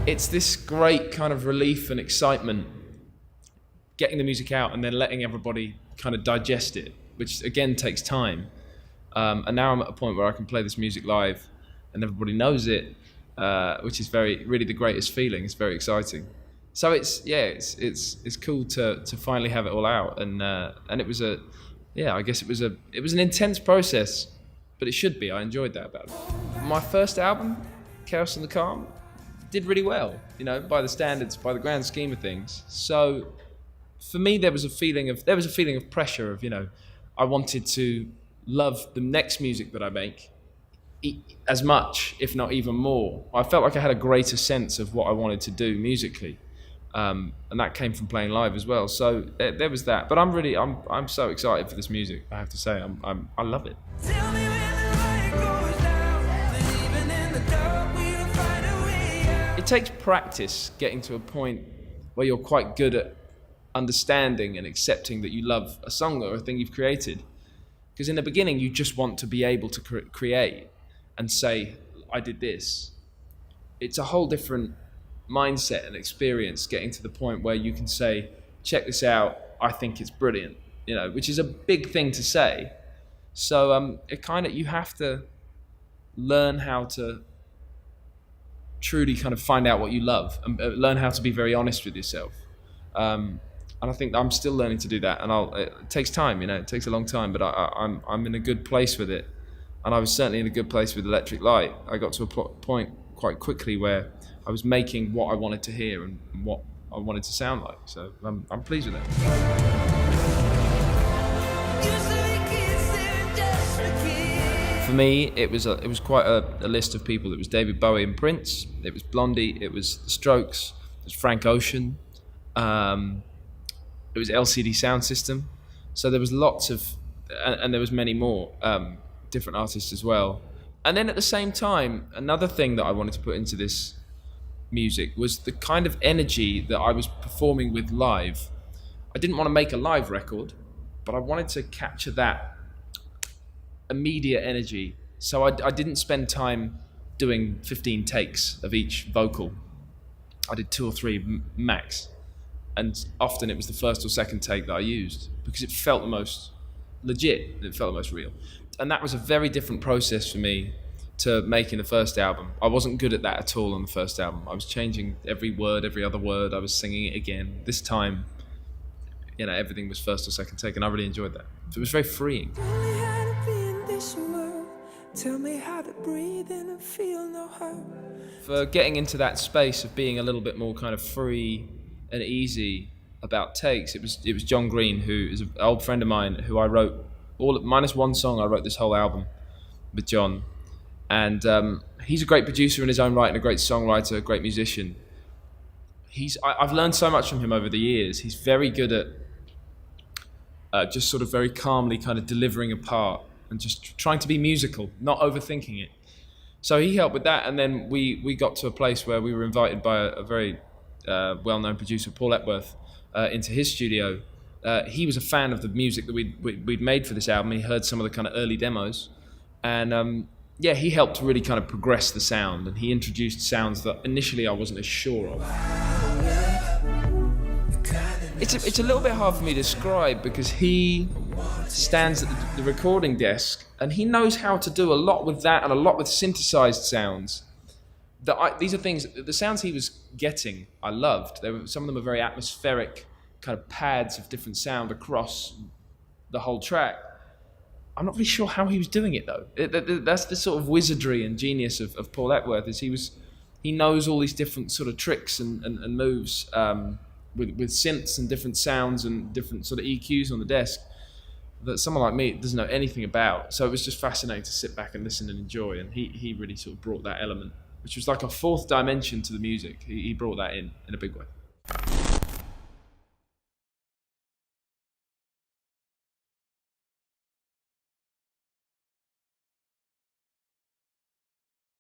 it's this great kind of relief and excitement getting the music out and then letting everybody kind of digest it, which again takes time. And now I'm at a point where I can play this music live and everybody knows it, which is really the greatest feeling. It's very exciting. So it's cool to finally have it all out, and it was I guess it was an intense process, but it should be. I enjoyed that about it. My first album, Chaos and the Calm, did really well, by the standards, by the grand scheme of things. So for me, there was a feeling of pressure of, I wanted to love the next music that I make as much, if not even more. I felt like I had a greater sense of what I wanted to do musically, and that came from playing live as well. So there was that. But I'm so excited for this music. I have to say, I love it. Tell me when the light goes down, that even in the dark we'll find a way out. It takes practice getting to a point where you're quite good at understanding and accepting that you love a song or a thing you've created. Because in the beginning, you just want to be able to create and say, I did this. It's a whole different mindset and experience getting to the point where you can say, check this out, I think it's brilliant, which is a big thing to say. So you have to learn how to truly kind of find out what you love and learn how to be very honest with yourself. And I think I'm still learning to do that, and it takes time, it takes a long time, but I'm in a good place with it. And I was certainly in a good place with Electric Light. I got to a point quite quickly where I was making what I wanted to hear and what I wanted to sound like. So I'm pleased with that. For me, it was quite a list of people. It was David Bowie and Prince. It was Blondie. It was The Strokes. It was Frank Ocean. It was LCD Sound System. So there was lots of, and there was many more different artists as well. And then at the same time, another thing that I wanted to put into this music was the kind of energy that I was performing with live. I didn't want to make a live record, but I wanted to capture that immediate energy. So I didn't spend time doing 15 takes of each vocal. I did 2 or 3 max. And often it was the first or second take that I used because it felt the most legit, it felt the most real. And that was a very different process for me to making the first album. I wasn't good at that at all on the first album. I was changing every word, every other word. I was singing it again. This time, everything was first or second take, and I really enjoyed that. So it was very freeing. Only had to be in this world. Tell me how to breathe in and feel no hurt. For getting into that space of being a little bit more kind of free and easy about takes, it was John Green, who is an old friend of mine, who I wrote minus one song. I wrote this whole album with John, and he's a great producer in his own right and a great songwriter, a great musician. I've learned so much from him over the years. He's very good at just sort of very calmly kind of delivering a part and just trying to be musical, not overthinking it. So he helped with that, and then we got to a place where we were invited by a very well-known producer, Paul Epworth, into his studio. He was a fan of the music that we'd made for this album. He heard some of the kind of early demos, and he helped to really kind of progress the sound, and he introduced sounds that initially I wasn't as sure of. It's a little bit hard for me to describe because he stands at the recording desk and he knows how to do a lot with that and a lot with synthesized sounds. These are things, the sounds he was getting, I loved. Some of them are very atmospheric, kind of pads of different sound across the whole track. I'm not really sure how he was doing it though. That's the sort of wizardry and genius of Paul Epworth, is he knows all these different sort of tricks and moves with synths and different sounds and different sort of EQs on the desk that someone like me doesn't know anything about. So it was just fascinating to sit back and listen and enjoy, and he really sort of brought that element, which was like a fourth dimension to the music. He brought that in a big way.